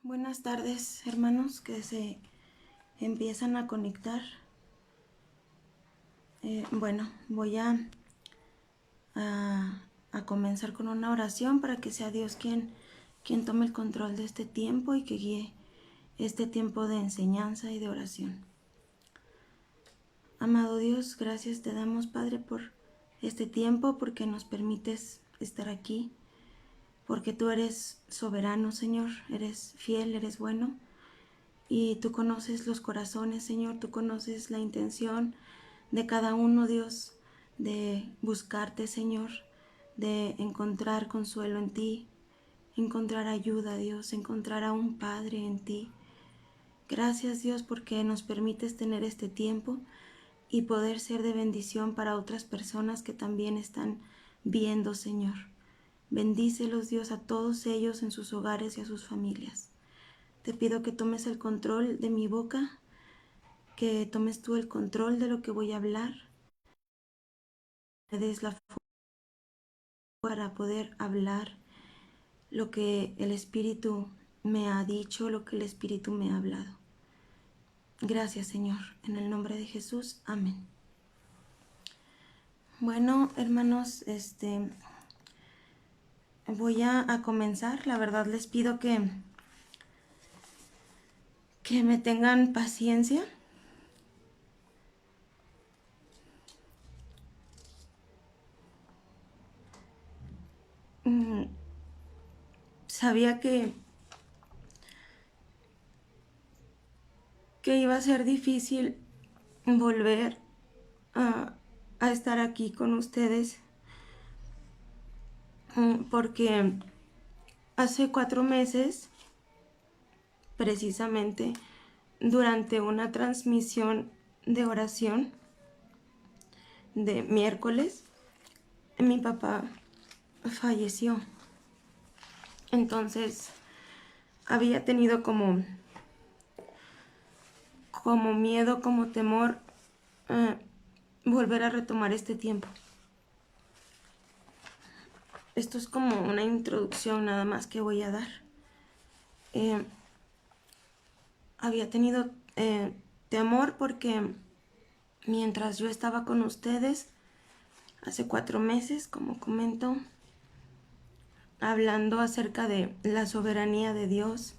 Buenas tardes, hermanos que se empiezan a conectar. Voy a comenzar con una oración para que sea Dios quien tome el control de este tiempo y que guíe este tiempo de enseñanza y de oración. Amado Dios, gracias te damos, Padre, por este tiempo, porque nos permites estar aquí, porque tú eres soberano, Señor, eres fiel, eres bueno. Y tú conoces los corazones, Señor, tú conoces la intención de cada uno, Dios, de buscarte, Señor, de encontrar consuelo en ti, encontrar ayuda, Dios, encontrar a un Padre en ti. Gracias, Dios, porque nos permites tener este tiempo y poder ser de bendición para otras personas que también están viendo, Señor. Bendícelos, Dios, a todos ellos en sus hogares y a sus familias. Te pido que tomes el control de mi boca, que tomes tú el control de lo que voy a hablar, me des la fuerza para poder hablar lo que el Espíritu me ha dicho, lo que el Espíritu me ha hablado. Gracias, Señor, en el nombre de Jesús, amén. Bueno, hermanos, voy a comenzar. La verdad les pido que me tengan paciencia. Sabía que iba a ser difícil volver a estar aquí con ustedes, porque hace 4 meses, precisamente durante una transmisión de oración de miércoles, mi papá falleció. Entonces había tenido como miedo, como temor, volver a retomar este tiempo. Esto es como una introducción nada más que voy a dar. Había tenido temor porque mientras yo estaba con ustedes, hace 4 meses, como comento, hablando acerca de la soberanía de Dios,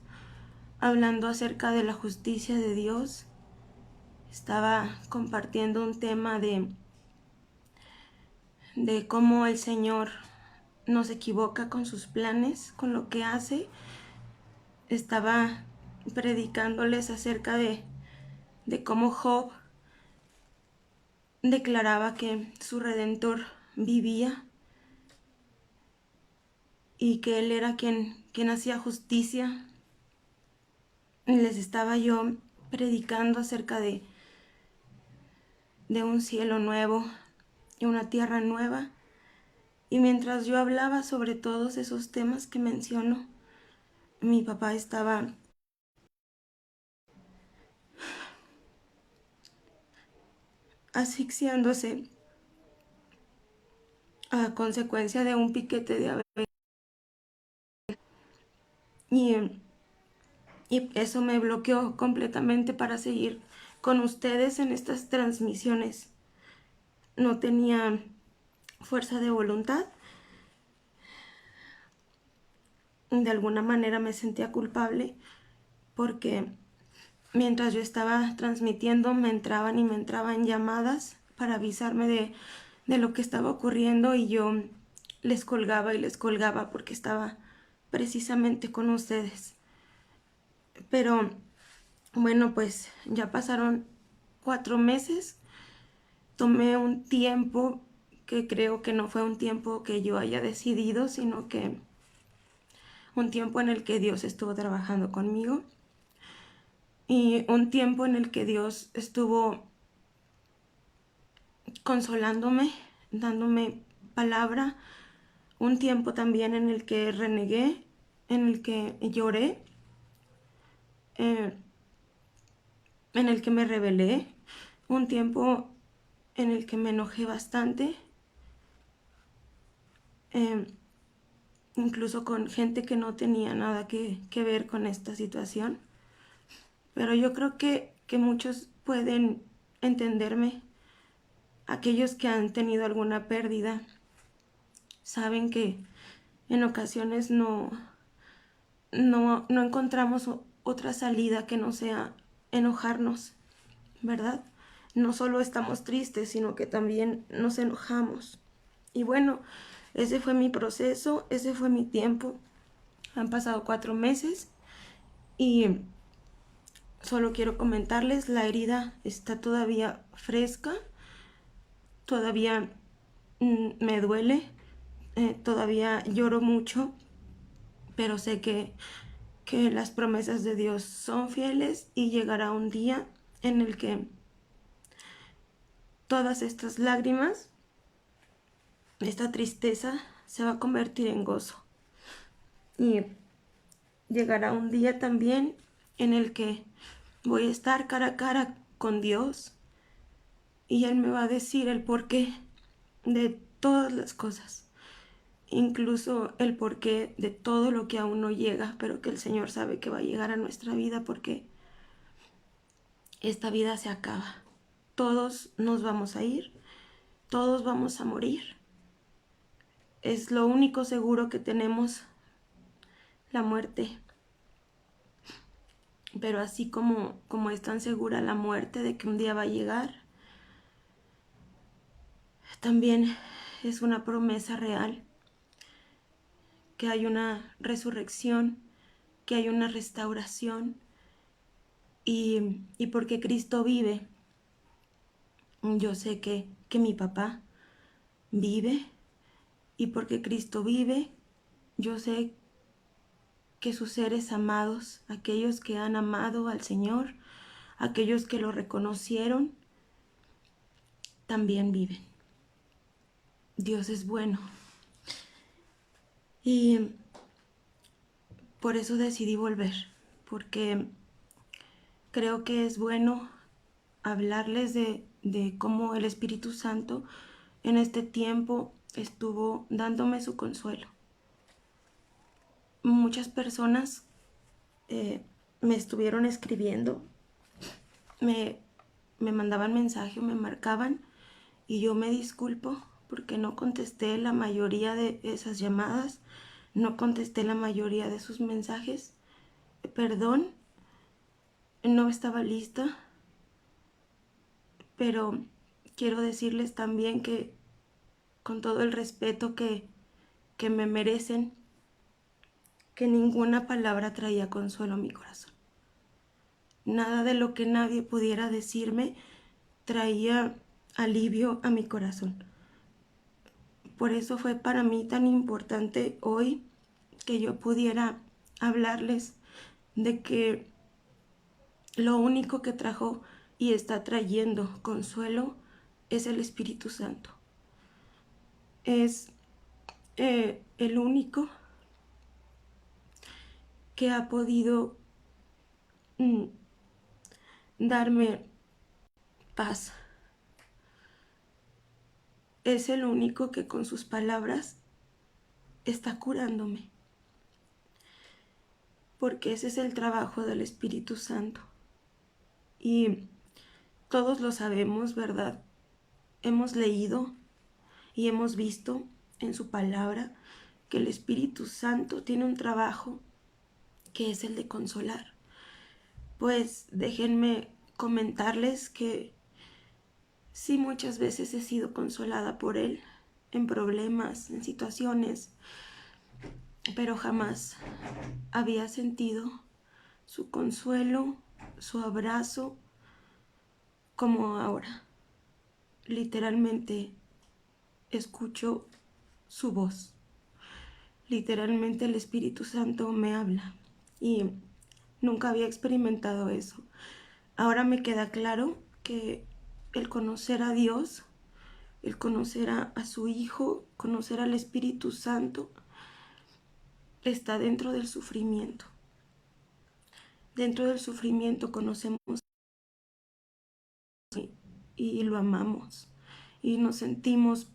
hablando acerca de la justicia de Dios, estaba compartiendo un tema de cómo el Señor no se equivoca con sus planes, con lo que hace. Estaba predicándoles acerca de cómo Job declaraba que su Redentor vivía y que Él era quien hacía justicia. Les estaba yo predicando acerca de un cielo nuevo y una tierra nueva. Y mientras yo hablaba sobre todos esos temas que menciono, mi papá estaba asfixiándose a consecuencia de un piquete de abejas. Y, y eso me bloqueó completamente para seguir con ustedes en estas transmisiones. No tenía fuerza de voluntad. De alguna manera me sentía culpable porque mientras yo estaba transmitiendo me entraban llamadas para avisarme de lo que estaba ocurriendo, y yo les colgaba y les colgaba porque estaba precisamente con ustedes. Pero bueno, pues ya pasaron 4 meses. Tomé un tiempo que creo que no fue un tiempo que yo haya decidido, sino que un tiempo en el que Dios estuvo trabajando conmigo, y un tiempo en el que Dios estuvo consolándome, dándome palabra, un tiempo también en el que renegué, en el que lloré, eh, en el que me rebelé, un tiempo en el que me enojé bastante, incluso con gente que no tenía nada que ver con esta situación. Pero yo creo que muchos pueden entenderme. Aquellos que han tenido alguna pérdida saben que en ocasiones no encontramos otra salida que no sea enojarnos, ¿verdad? No solo estamos tristes, sino que también nos enojamos. Y bueno, ese fue mi proceso, ese fue mi tiempo. Han pasado 4 meses y solo quiero comentarles, la herida está todavía fresca, todavía me duele, todavía lloro mucho, pero sé que las promesas de Dios son fieles y llegará un día en el que todas estas lágrimas, esta tristeza, se va a convertir en gozo. Y llegará un día también en el que voy a estar cara a cara con Dios y Él me va a decir el porqué de todas las cosas, incluso el porqué de todo lo que aún no llega, pero que el Señor sabe que va a llegar a nuestra vida, porque esta vida se acaba. Todos nos vamos a ir, todos vamos a morir. Es lo único seguro que tenemos, la muerte. Pero así como es tan segura la muerte de que un día va a llegar, también es una promesa real, que hay una resurrección, que hay una restauración, y porque Cristo vive, yo sé que mi papá vive, y porque Cristo vive, yo sé que sus seres amados, aquellos que han amado al Señor, aquellos que lo reconocieron, también viven. Dios es bueno. Y por eso decidí volver, porque creo que es bueno hablarles de cómo el Espíritu Santo en este tiempo estuvo dándome su consuelo. Muchas personas me estuvieron escribiendo, me, me mandaban mensaje o me marcaban, y yo me disculpo porque no contesté la mayoría de esas llamadas, no contesté la mayoría de sus mensajes. Perdón, no estaba lista, pero quiero decirles también que con todo el respeto que me merecen, que ninguna palabra traía consuelo a mi corazón. Nada de lo que nadie pudiera decirme traía alivio a mi corazón. Por eso fue para mí tan importante hoy que yo pudiera hablarles de que lo único que trajo y está trayendo consuelo es el Espíritu Santo. Es el único que ha podido darme paz. Es el único que con sus palabras está curándome. Porque ese es el trabajo del Espíritu Santo. Y todos lo sabemos, ¿verdad? Hemos leído y hemos visto en su palabra que el Espíritu Santo tiene un trabajo que es el de consolar. Pues déjenme comentarles que sí, muchas veces he sido consolada por Él en problemas, en situaciones, pero jamás había sentido su consuelo, su abrazo como ahora. Literalmente escucho su voz. Literalmente el Espíritu Santo me habla y nunca había experimentado eso. Ahora me queda claro que el conocer a Dios, el conocer a su Hijo, conocer al Espíritu Santo, está dentro del sufrimiento. Dentro del sufrimiento conocemos y lo amamos y nos sentimos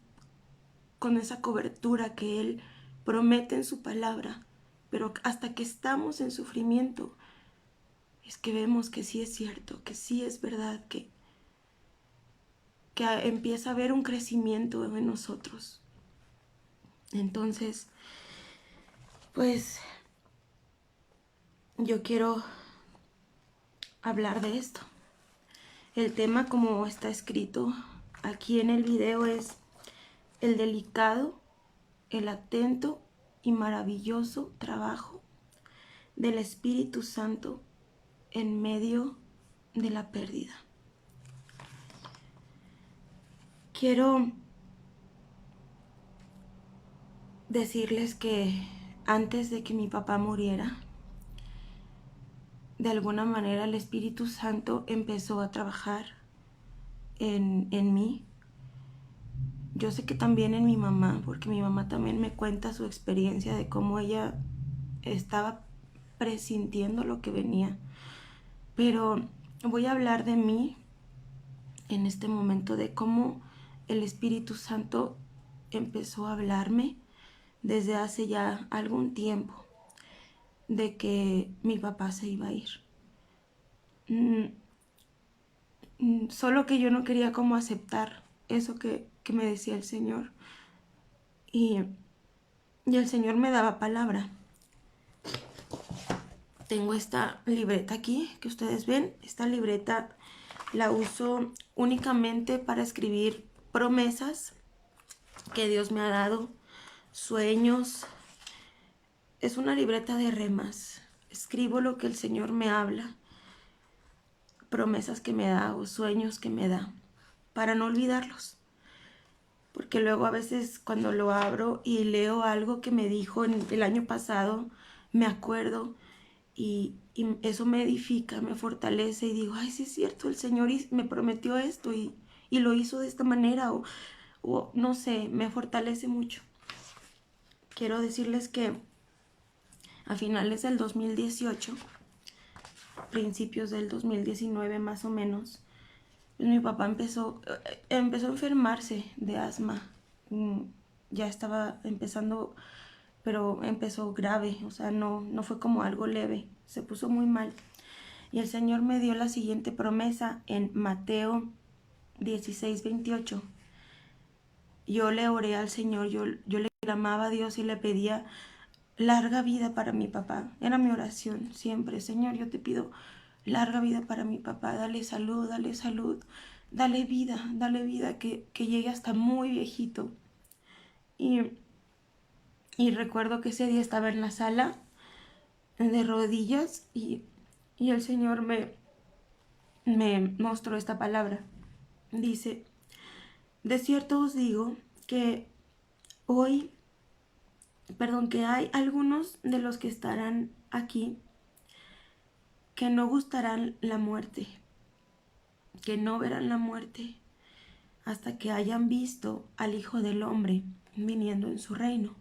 con esa cobertura que Él promete en su palabra, pero hasta que estamos en sufrimiento es que vemos que sí es cierto, que sí es verdad, que empieza a haber un crecimiento en nosotros. Entonces, pues yo quiero hablar de esto. El tema, como está escrito aquí en el video, es el delicado, el atento y maravilloso trabajo del Espíritu Santo en medio de la pérdida. Quiero decirles que antes de que mi papá muriera, de alguna manera el Espíritu Santo empezó a trabajar en mí. Yo sé que también en mi mamá, porque mi mamá también me cuenta su experiencia de cómo ella estaba presintiendo lo que venía. Pero voy a hablar de mí en este momento, de cómo el Espíritu Santo empezó a hablarme desde hace ya algún tiempo, de que mi papá se iba a ir. Solo que yo no quería como aceptar eso que me decía el Señor. Y el Señor me daba palabra. Tengo esta libreta aquí que ustedes ven. Esta libreta la uso únicamente para escribir promesas que Dios me ha dado, sueños. Es una libreta de remas. Escribo lo que el Señor me habla, promesas que me da o sueños que me da, para no olvidarlos. Porque luego a veces cuando lo abro y leo algo que me dijo el año pasado, me acuerdo y eso me edifica, me fortalece y digo, ay, sí es cierto, el Señor me prometió esto y lo hizo de esta manera o no sé, me fortalece mucho. Quiero decirles que a finales del 2018, principios del 2019 más o menos, pues mi papá empezó a enfermarse de asma. Ya estaba empezando, pero empezó grave, o sea, no fue como algo leve, se puso muy mal. Y el Señor me dio la siguiente promesa en Mateo 16:28. Yo le oré al Señor, yo le clamaba a Dios y le pedía larga vida para mi papá. Era mi oración siempre: Señor, yo te pido larga vida para mi papá, dale salud, dale vida, que llegue hasta muy viejito. Y recuerdo que ese día estaba en la sala de rodillas y el Señor me mostró esta palabra. Dice: de cierto os digo que que hay algunos de los que estarán aquí que no gustarán la muerte, que no verán la muerte hasta que hayan visto al Hijo del Hombre viniendo en su reino.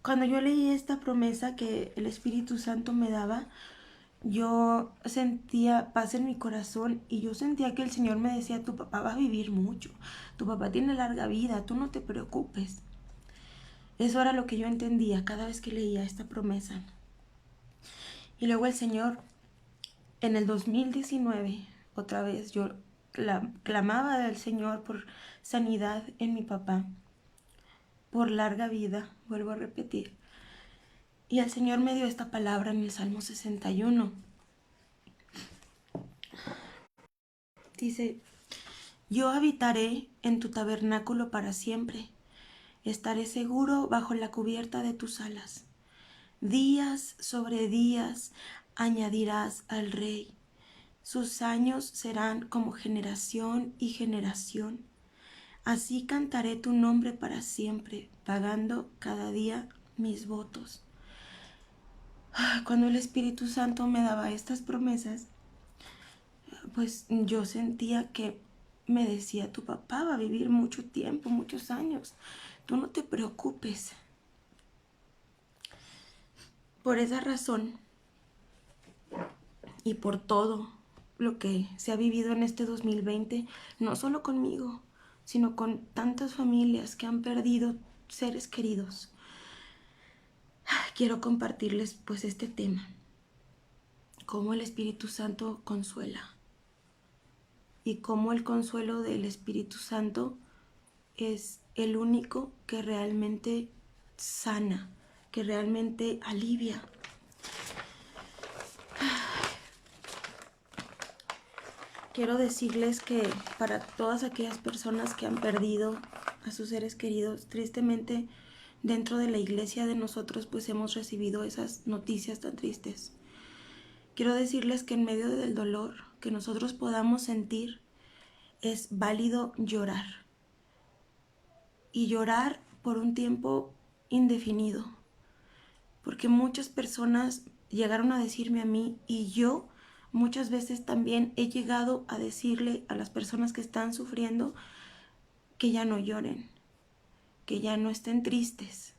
Cuando yo leí esta promesa que el Espíritu Santo me daba, yo sentía paz en mi corazón y yo sentía que el Señor me decía: tu papá va a vivir mucho, tu papá tiene larga vida, tú no te preocupes. Eso era lo que yo entendía cada vez que leía esta promesa. Y luego el Señor, en el 2019, otra vez yo clamaba al Señor por sanidad en mi papá, por larga vida, vuelvo a repetir. Y el Señor me dio esta palabra en el Salmo 61. Dice: yo habitaré en tu tabernáculo para siempre, estaré seguro bajo la cubierta de tus alas. Días sobre días añadirás al Rey. Sus años serán como generación y generación. Así cantaré tu nombre para siempre, pagando cada día mis votos. Cuando el Espíritu Santo me daba estas promesas, pues yo sentía que me decía: tu papá va a vivir mucho tiempo, muchos años. Tú no te preocupes. Por esa razón y por todo lo que se ha vivido en este 2020, no solo conmigo, sino con tantas familias que han perdido seres queridos, quiero compartirles pues este tema, cómo el Espíritu Santo consuela y cómo el consuelo del Espíritu Santo es el único que realmente sana, que realmente alivia. Quiero decirles que para todas aquellas personas que han perdido a sus seres queridos, tristemente dentro de la iglesia de nosotros pues hemos recibido esas noticias tan tristes. Quiero decirles que en medio del dolor que nosotros podamos sentir es válido llorar, y llorar por un tiempo indefinido, porque muchas personas llegaron a decirme a mí, y yo muchas veces también he llegado a decirle a las personas que están sufriendo que ya no lloren, que ya no estén tristes.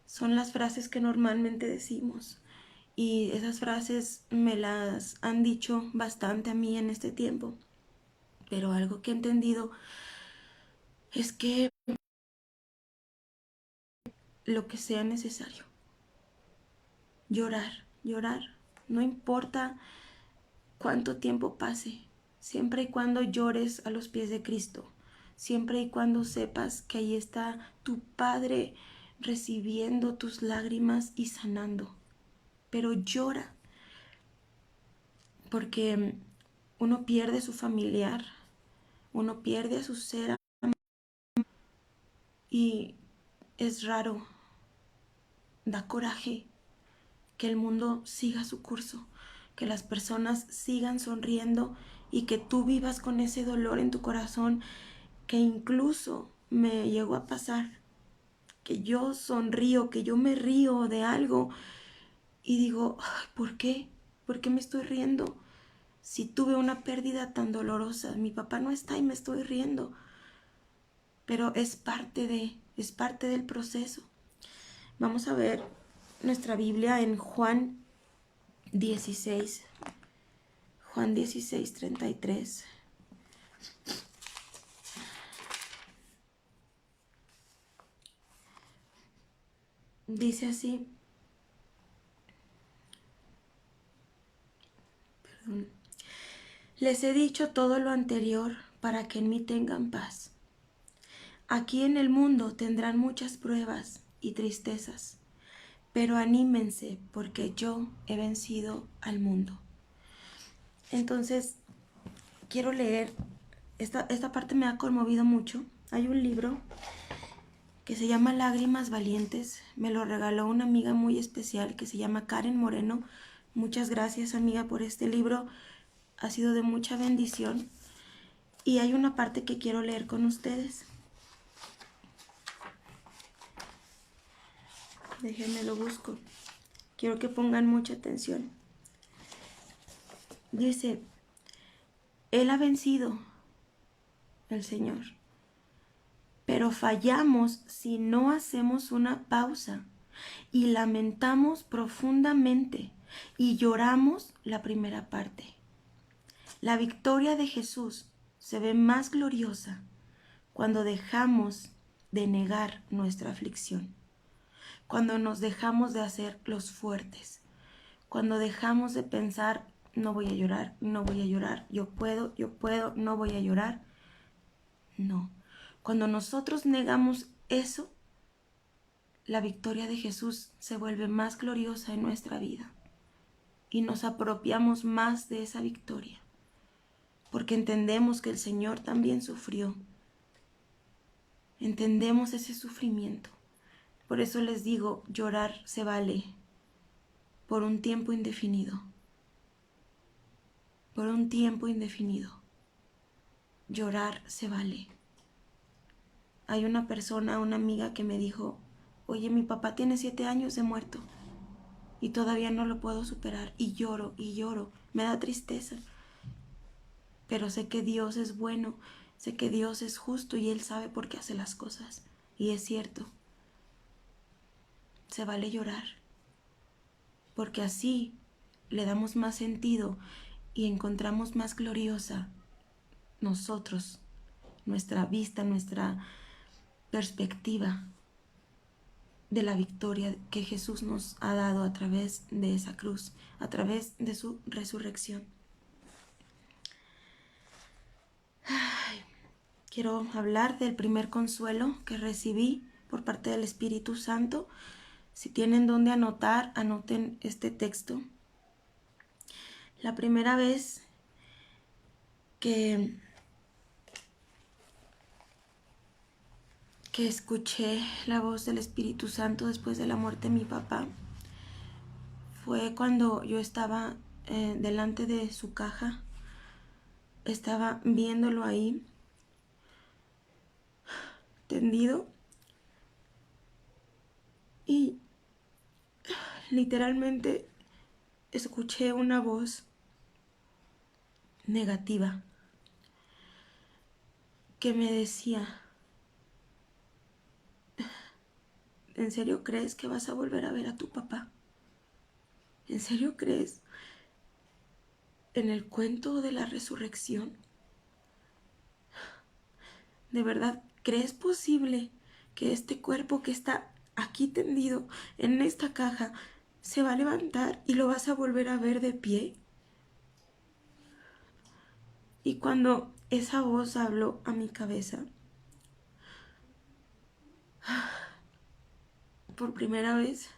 Son las frases que normalmente decimos, y esas frases me las han dicho bastante a mí en este tiempo. Pero algo que he entendido es que lo que sea necesario, llorar, llorar, no importa cuánto tiempo pase, siempre y cuando llores a los pies de Cristo, siempre y cuando sepas que ahí está tu Padre recibiendo tus lágrimas y sanando. Pero llora, porque uno pierde a su familiar, uno pierde a su ser, y es raro, da coraje que el mundo siga su curso, que las personas sigan sonriendo y que tú vivas con ese dolor en tu corazón, que incluso me llegó a pasar, que yo sonrío, que yo me río de algo y digo, "Ay, ¿por qué? ¿Por qué me estoy riendo? Si tuve una pérdida tan dolorosa, mi papá no está y me estoy riendo". Pero es parte del proceso. Vamos a ver nuestra Biblia en Juan 16, Juan 16, 33. Dice así, perdón. Les he dicho todo lo anterior para que en mí tengan paz. Aquí en el mundo tendrán muchas pruebas y tristezas, pero anímense porque yo he vencido al mundo. Entonces, quiero leer, esta parte me ha conmovido mucho. Hay un libro que se llama Lágrimas Valientes. Me lo regaló una amiga muy especial que se llama Karen Moreno. Muchas gracias, amiga, por este libro. Ha sido de mucha bendición. Y hay una parte que quiero leer con ustedes. Déjenme lo busco. Quiero que pongan mucha atención. Dice, Él ha vencido, el Señor. Pero fallamos si no hacemos una pausa y lamentamos profundamente y lloramos la primera parte. La victoria de Jesús se ve más gloriosa cuando dejamos de negar nuestra aflicción, cuando nos dejamos de hacer los fuertes, cuando dejamos de pensar, no voy a llorar, no voy a llorar, yo puedo, no voy a llorar. No, cuando nosotros negamos eso, la victoria de Jesús se vuelve más gloriosa en nuestra vida y nos apropiamos más de esa victoria, porque entendemos que el Señor también sufrió, entendemos ese sufrimiento. Por eso les digo, llorar se vale por un tiempo indefinido, por un tiempo indefinido. Llorar se vale. Hay una persona, una amiga que me dijo, oye, mi papá tiene 7 años de muerto y todavía no lo puedo superar, y lloro, me da tristeza, pero sé que Dios es bueno, sé que Dios es justo y Él sabe por qué hace las cosas. Y es cierto, se vale llorar, porque así le damos más sentido y encontramos más gloriosa nosotros, nuestra vista, nuestra perspectiva. de la victoria que Jesús nos ha dado a través de esa cruz, a través de su resurrección. Quiero hablar del primer consuelo que recibí por parte del Espíritu Santo. Si tienen dónde anotar, anoten este texto. La primera vez que escuché la voz del Espíritu Santo después de la muerte de mi papá fue cuando yo estaba delante de su caja. Estaba viéndolo ahí, tendido, y literalmente escuché una voz negativa que me decía: ¿en serio crees que vas a volver a ver a tu papá? ¿En serio crees en el cuento de la resurrección? ¿De verdad crees posible que este cuerpo que está aquí tendido en esta caja se va a levantar y lo vas a volver a ver de pie? Y cuando esa voz habló a mi cabeza, por primera vez,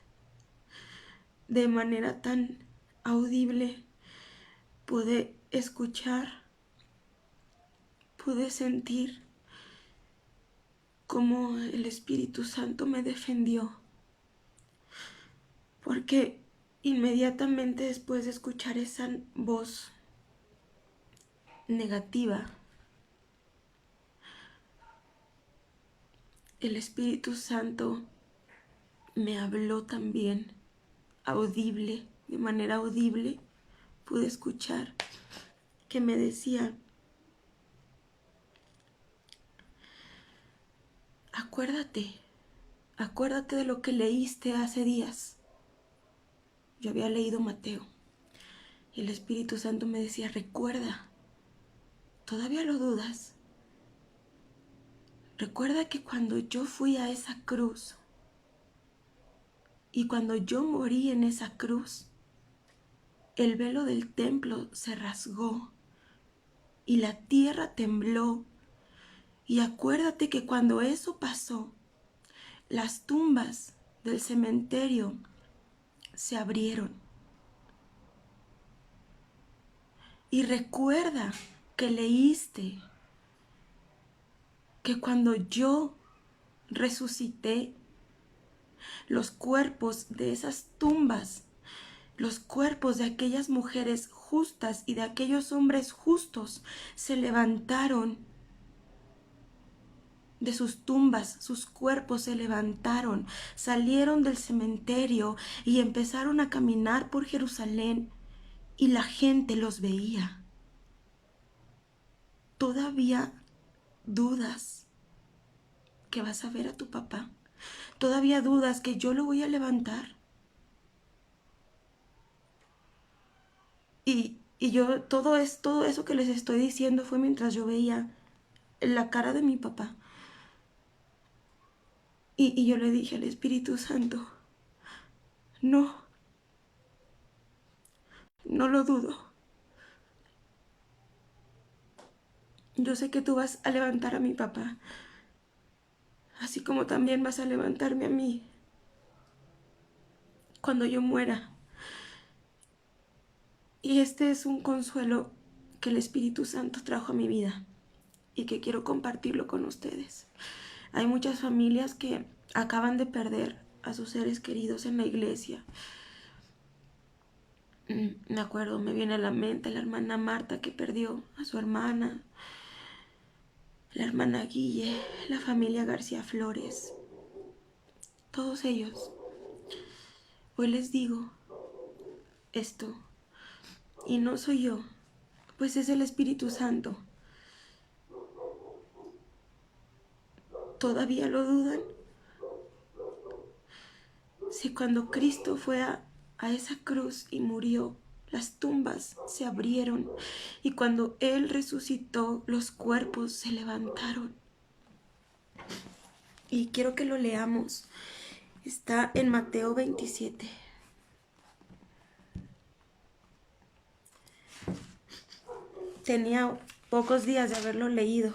de manera tan audible, pude escuchar, pude sentir cómo el Espíritu Santo me defendió. Porque inmediatamente después de escuchar esa voz negativa, el Espíritu Santo me habló también, audible, de manera audible. Pude escuchar que me decía: acuérdate de lo que leíste hace días. Yo había leído Mateo y el Espíritu Santo me decía: recuerda, ¿todavía lo dudas? Recuerda que cuando yo fui a esa cruz y cuando yo morí en esa cruz, el velo del templo se rasgó y la tierra tembló. Y acuérdate que cuando eso pasó, las tumbas del cementerio se abrieron. Y recuerda que leíste que cuando yo resucité, los cuerpos de esas tumbas, los cuerpos de aquellas mujeres justas y de aquellos hombres justos se levantaron de sus tumbas, sus cuerpos se levantaron, salieron del cementerio y empezaron a caminar por Jerusalén y la gente los veía. ¿Todavía dudas que vas a ver a tu papá? ¿Todavía dudas que yo lo voy a levantar? Y yo, todo eso que les estoy diciendo fue mientras yo veía la cara de mi papá. Y yo le dije al Espíritu Santo: no lo dudo. Yo sé que tú vas a levantar a mi papá, así como también vas a levantarme a mí cuando yo muera. Y este es un consuelo que el Espíritu Santo trajo a mi vida y que quiero compartirlo con ustedes. Hay muchas familias que acaban de perder a sus seres queridos en la iglesia. Me acuerdo, me viene a la mente la hermana Marta, que perdió a su hermana, la hermana Guille, la familia García Flores, todos ellos. Hoy les digo esto, y no soy yo, pues es el Espíritu Santo. ¿Todavía lo dudan? Si cuando Cristo fue a esa cruz y murió, las tumbas se abrieron, y cuando Él resucitó, los cuerpos se levantaron. Y quiero que lo leamos Está en Mateo 27. Tenía pocos días de haberlo leído.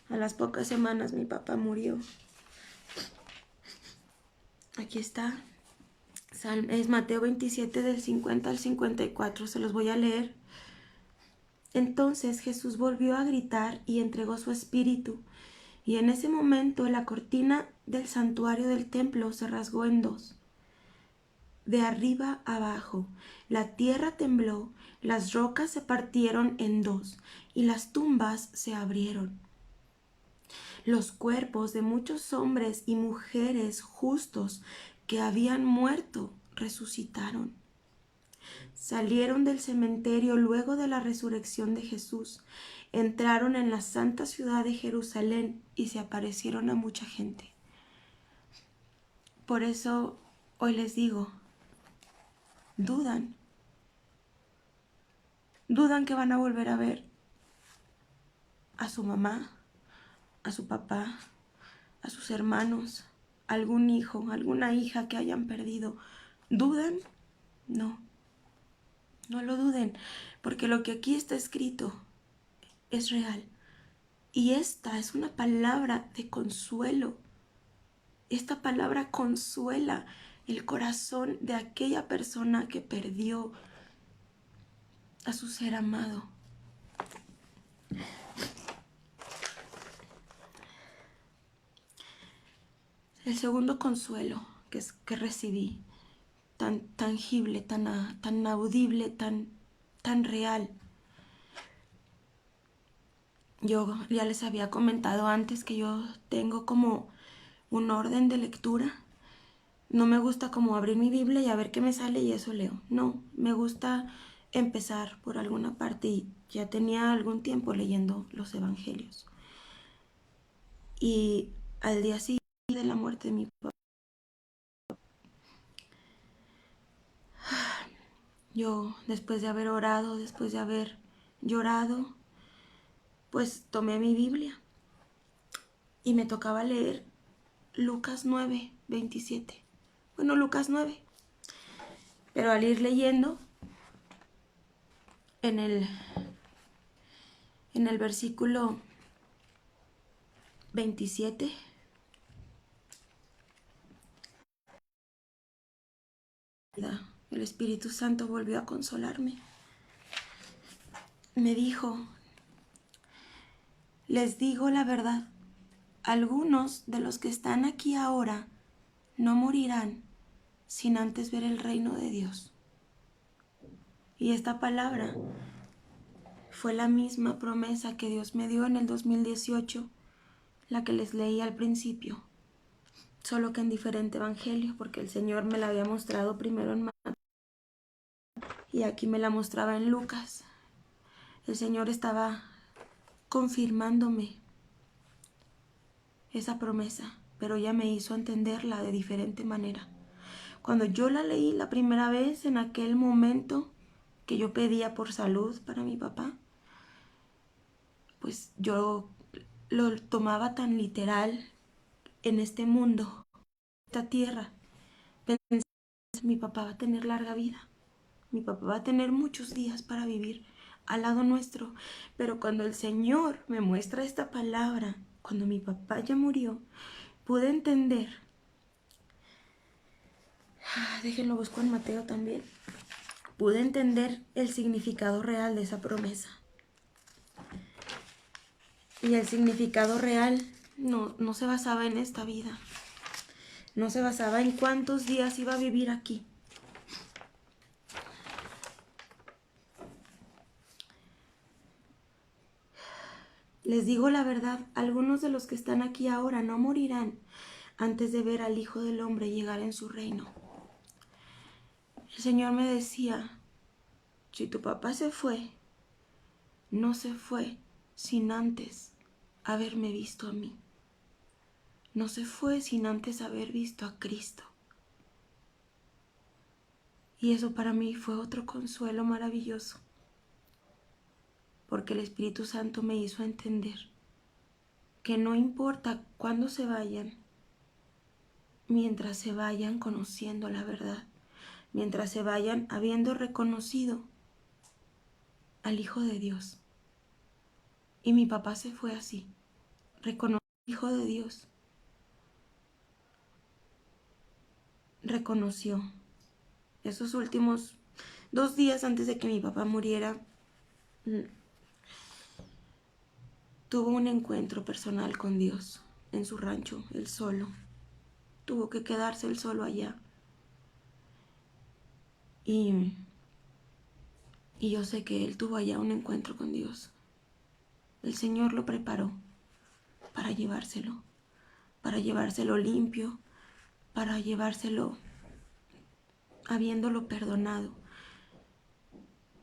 A las pocas semanas mi papá murió. Aquí está. Es Mateo 27 del 50 al 54. Se los voy a leer. Entonces Jesús volvió a gritar y entregó su espíritu. Y en ese momento la cortina del santuario del templo se rasgó en dos, de arriba abajo. La tierra tembló, las rocas se partieron en dos y las tumbas se abrieron. Los cuerpos de muchos hombres y mujeres justos que habían muerto resucitaron. Salieron del cementerio luego de la resurrección de Jesús, entraron en la santa ciudad de Jerusalén y se aparecieron a mucha gente. Por eso hoy les digo, dudan que van a volver a ver a su mamá, a su papá, a sus hermanos, algún hijo, alguna hija que hayan perdido. ¿Dudan? No, no lo duden, porque lo que aquí está escrito es real. Y esta es una palabra de consuelo. Esta palabra consuela el corazón de aquella persona que perdió a su ser amado. El segundo consuelo que recibí, tan tangible, tan audible, tan real. Yo ya les había comentado antes que yo tengo como un orden de lectura. No me gusta como abrir mi Biblia y a ver qué me sale y eso leo. No, me gusta empezar por alguna parte y ya tenía algún tiempo leyendo los evangelios. Y al día siguiente de la muerte de mi papá, yo después de haber orado, después de haber llorado, pues tomé mi Biblia y me tocaba leer Lucas 9, 27. Bueno, Lucas 9. Pero al ir leyendo, en el versículo 27, el Espíritu Santo volvió a consolarme. Me dijo, les digo la verdad, algunos de los que están aquí ahora no morirán sin antes ver el reino de Dios. Y esta palabra fue la misma promesa que Dios me dio en el 2018, la que les leí al principio, solo que en diferente evangelio, porque el Señor me la había mostrado primero en Mateo y aquí me la mostraba en Lucas. El Señor estaba confirmándome esa promesa, pero ya me hizo entenderla de diferente manera. Cuando yo la leí la primera vez, en aquel momento que yo pedía por salud para mi papá, pues yo lo tomaba tan literal en este mundo, esta tierra. Pensé, mi papá va a tener larga vida, mi papá va a tener muchos días para vivir al lado nuestro. Pero cuando el Señor me muestra esta palabra, cuando mi papá ya murió, pude entender. Déjenlo busco en Mateo también. Pude entender el significado real de esa promesa. Y el significado real no se basaba en esta vida. No se basaba en cuántos días iba a vivir aquí. Les digo la verdad, algunos de los que están aquí ahora no morirán antes de ver al Hijo del Hombre llegar en su reino. El Señor me decía, si tu papá se fue, no se fue sin antes haberme visto a mí. No se fue sin antes haber visto a Cristo. Y eso para mí fue otro consuelo maravilloso, porque el Espíritu Santo me hizo entender que no importa cuándo se vayan, mientras se vayan conociendo la verdad, mientras se vayan habiendo reconocido al Hijo de Dios. Y mi papá se fue así, reconoció al Hijo de Dios, reconoció. Esos últimos 2 días antes de que mi papá muriera, tuvo un encuentro personal con Dios en su rancho, él solo. Tuvo que quedarse él solo allá. Y yo sé que él tuvo allá un encuentro con Dios. El Señor lo preparó para llevárselo limpio, para llevárselo habiéndolo perdonado.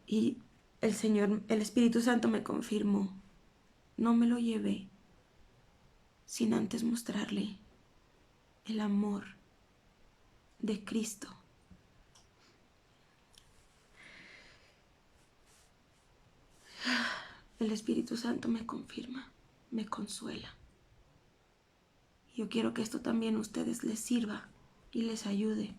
Y el Señor, el Espíritu Santo me confirmó, no me lo llevé sin antes mostrarle el amor de Cristo. El Espíritu Santo me confirma, me consuela. Yo quiero que esto también a ustedes les sirva y les ayude.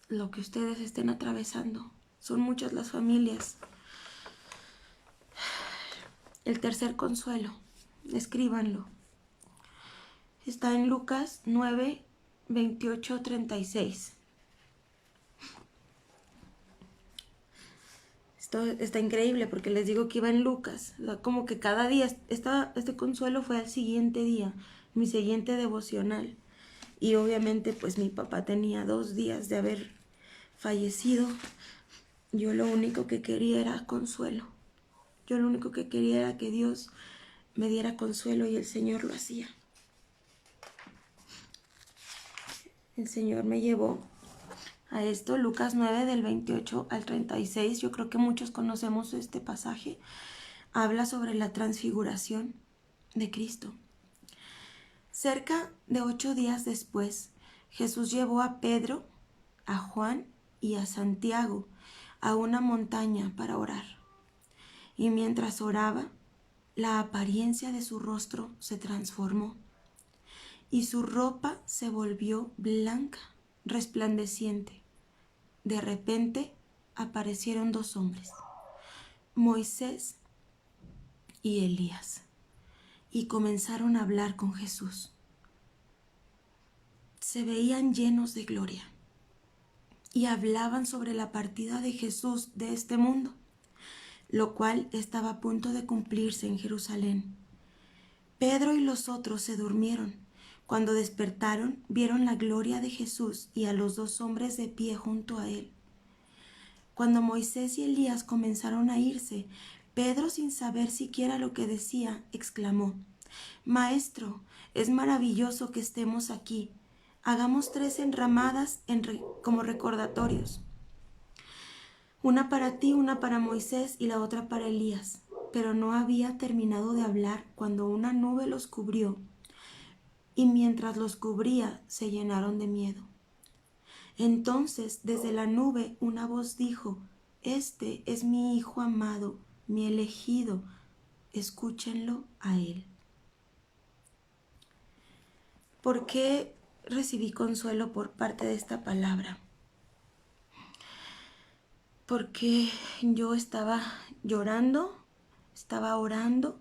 Lo que ustedes estén atravesando. Son muchas las familias. El tercer consuelo, escríbanlo. Está en Lucas 9, 28, 36. Esto está increíble porque les digo que iba en Lucas. Como que cada día, este consuelo fue al siguiente día, mi siguiente devocional. Y obviamente pues mi papá tenía 2 días de haber fallecido. Yo lo único que quería era consuelo. Yo lo único que quería era que Dios me diera consuelo y el Señor lo hacía. El Señor me llevó a esto, Lucas 9 del 28 al 36. Yo creo que muchos conocemos este pasaje. Habla sobre la transfiguración de Cristo. Cerca de 8 días después, Jesús llevó a Pedro, a Juan y a Santiago a una montaña para orar. Y mientras oraba, la apariencia de su rostro se transformó y su ropa se volvió blanca, resplandeciente. De repente aparecieron 2 hombres, Moisés y Elías, y comenzaron a hablar con Jesús. Se veían llenos de gloria y hablaban sobre la partida de Jesús de este mundo, lo cual estaba a punto de cumplirse en Jerusalén. Pedro y los otros se durmieron. Cuando despertaron, vieron la gloria de Jesús y a los 2 hombres de pie junto a él. Cuando Moisés y Elías comenzaron a irse, Pedro, sin saber siquiera lo que decía, exclamó: Maestro, es maravilloso que estemos aquí. Hagamos 3 enramadas como recordatorios. Una para ti, una para Moisés y la otra para Elías. Pero no había terminado de hablar cuando una nube los cubrió, y mientras los cubría se llenaron de miedo. Entonces, desde la nube, una voz dijo: Este es mi Hijo amado, mi elegido, escúchenlo a él. ¿Por qué recibí consuelo por parte de esta palabra? Porque yo estaba llorando, estaba orando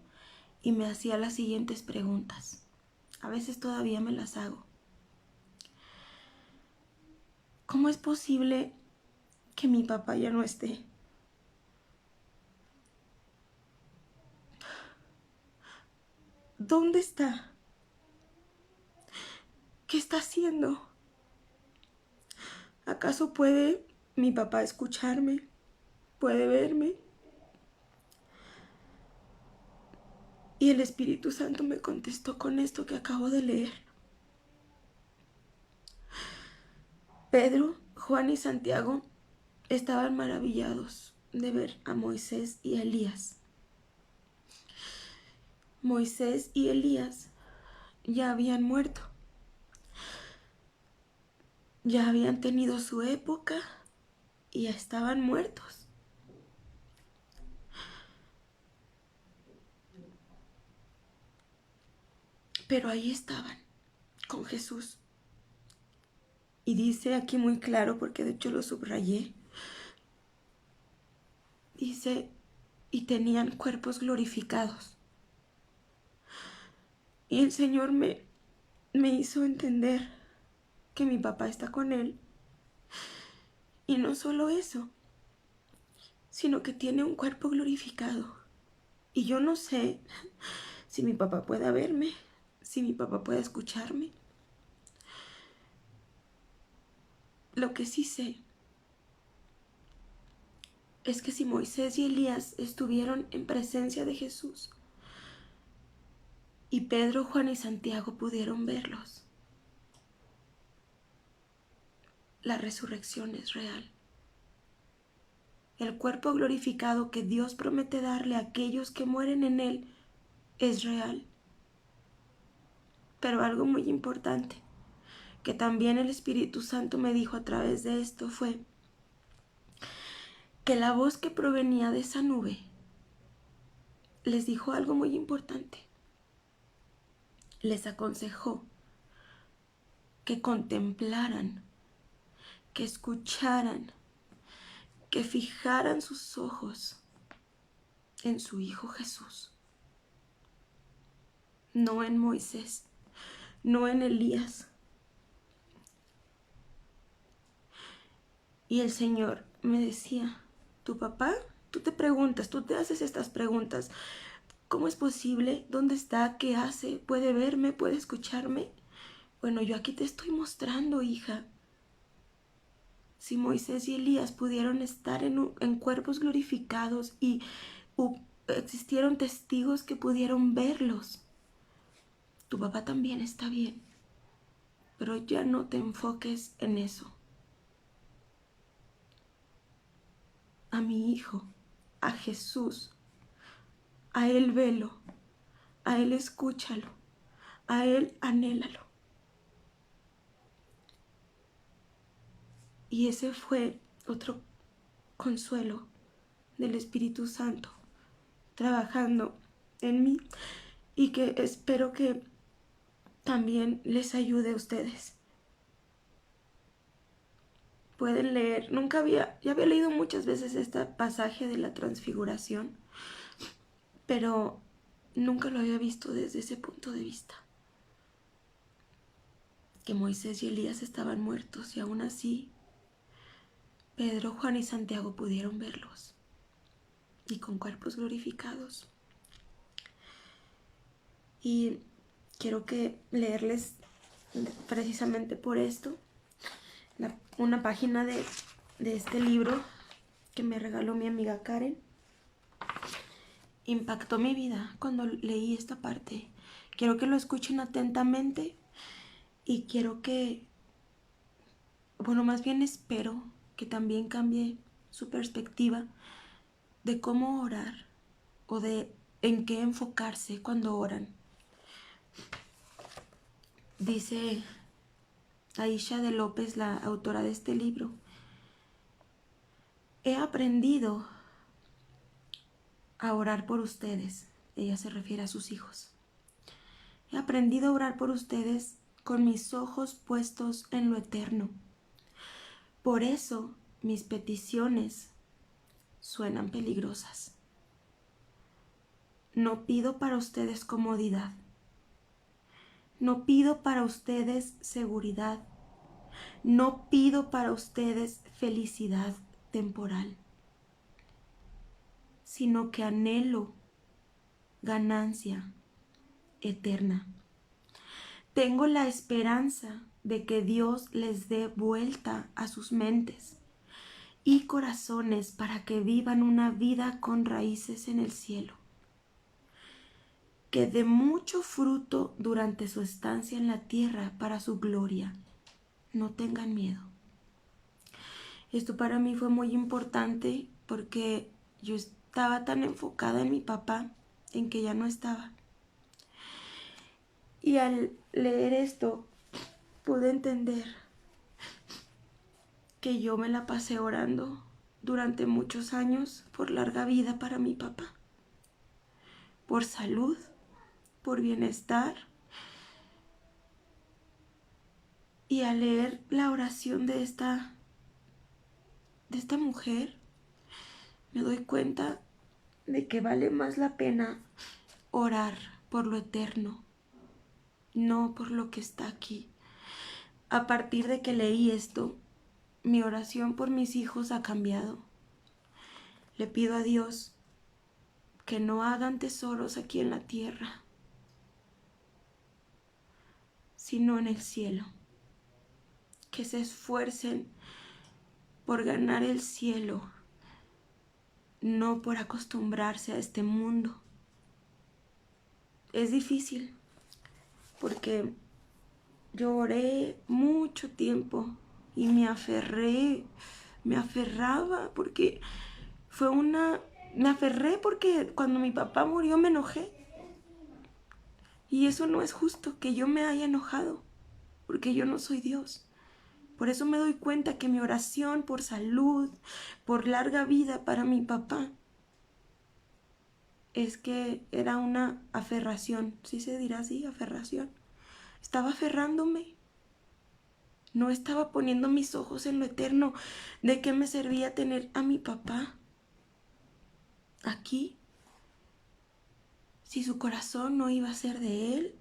y me hacía las siguientes preguntas. A veces todavía me las hago. ¿Cómo es posible que mi papá ya no esté? ¿Dónde está? ¿Qué está haciendo? ¿Acaso puede mi papá escucharme? ¿Puede verme? Y el Espíritu Santo me contestó con esto que acabo de leer. Pedro, Juan y Santiago estaban maravillados de ver a Moisés y a Elías. Moisés y Elías ya habían muerto. Ya habían tenido su época y ya estaban muertos. pero ahí estaban, con Jesús. Y dice aquí muy claro, porque de hecho lo subrayé, dice, y tenían cuerpos glorificados. Y el Señor me hizo entender que mi papá está con él. Y no solo eso, sino que tiene un cuerpo glorificado. Y yo no sé si mi papá pueda verme, si mi papá pueda escucharme. Lo que sí sé es que si Moisés y Elías estuvieron en presencia de Jesús y Pedro, Juan y Santiago pudieron verlos, la resurrección es real. El cuerpo glorificado que Dios promete darle a aquellos que mueren en Él es real. Pero algo muy importante que también el Espíritu Santo me dijo a través de esto fue que la voz que provenía de esa nube les dijo algo muy importante. Les aconsejó que contemplaran, que escucharan, que fijaran sus ojos en su Hijo Jesús, no en Moisés, no en Elías. Y el Señor me decía, tu papá, tú te haces estas preguntas. ¿Cómo es posible? ¿Dónde está? ¿Qué hace? ¿Puede verme? ¿Puede escucharme? Bueno, yo aquí te estoy mostrando, hija. Si Moisés y Elías pudieron estar en cuerpos glorificados y existieron testigos que pudieron verlos, tu papá también está bien. Pero ya no te enfoques en eso. A mi hijo, a Jesús, a Él velo, a Él escúchalo, a Él anhélalo. Y ese fue otro consuelo del Espíritu Santo trabajando en mí y que espero que también les ayude a ustedes. Pueden leer, ya había leído muchas veces este pasaje de la transfiguración, pero nunca lo había visto desde ese punto de vista. Que Moisés y Elías estaban muertos y aún así Pedro, Juan y Santiago pudieron verlos y con cuerpos glorificados. Y quiero leerles precisamente por esto una página de este libro que me regaló mi amiga Karen. Impactó mi vida cuando leí esta parte. Quiero que lo escuchen atentamente y quiero más bien espero que también cambie su perspectiva de cómo orar o de en qué enfocarse cuando oran. Dice Aisha de López, la autora de este libro: he aprendido a orar por ustedes. Ella se refiere a sus hijos. He aprendido a orar por ustedes con mis ojos puestos en lo eterno. Por eso mis peticiones suenan peligrosas. No pido para ustedes comodidad. No pido para ustedes seguridad. No pido para ustedes felicidad temporal, sino que anhelo ganancia eterna. Tengo la esperanza de que Dios les dé vuelta a sus mentes y corazones para que vivan una vida con raíces en el cielo, que dé mucho fruto durante su estancia en la tierra para su gloria. No tengan miedo. Esto para mí fue muy importante porque yo estaba tan enfocada en mi papá, en que ya no estaba. Y al leer esto pude entender que yo me la pasé orando durante muchos años por larga vida para mi papá, por salud, por bienestar, Y al leer la oración de esta mujer, me doy cuenta de que vale más la pena orar por lo eterno, no por lo que está aquí. A partir de que leí esto, mi oración por mis hijos ha cambiado. Le pido a Dios que no hagan tesoros aquí en la tierra, sino en el cielo. Que se esfuercen por ganar el cielo, no por acostumbrarse a este mundo. Es difícil porque yo oré mucho tiempo y me aferraba porque me aferré porque cuando mi papá murió me enojé. Y eso no es justo, que yo me haya enojado, porque yo no soy Dios. Por eso me doy cuenta que mi oración por salud, por larga vida para mi papá, es que era una aferración. ¿Sí se dirá así? Aferración. Estaba aferrándome. No estaba poniendo mis ojos en lo eterno. ¿De qué me servía tener a mi papá aquí si su corazón no iba a ser de él?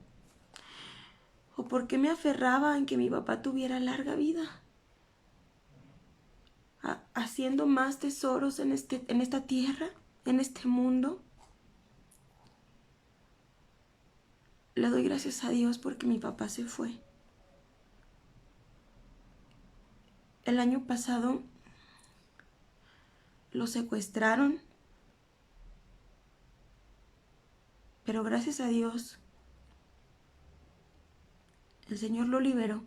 ¿O por qué me aferraba en que mi papá tuviera larga vida? Haciendo más tesoros en esta tierra, en este mundo. Le doy gracias a Dios porque mi papá se fue. El año pasado lo secuestraron, pero gracias a Dios el Señor lo liberó,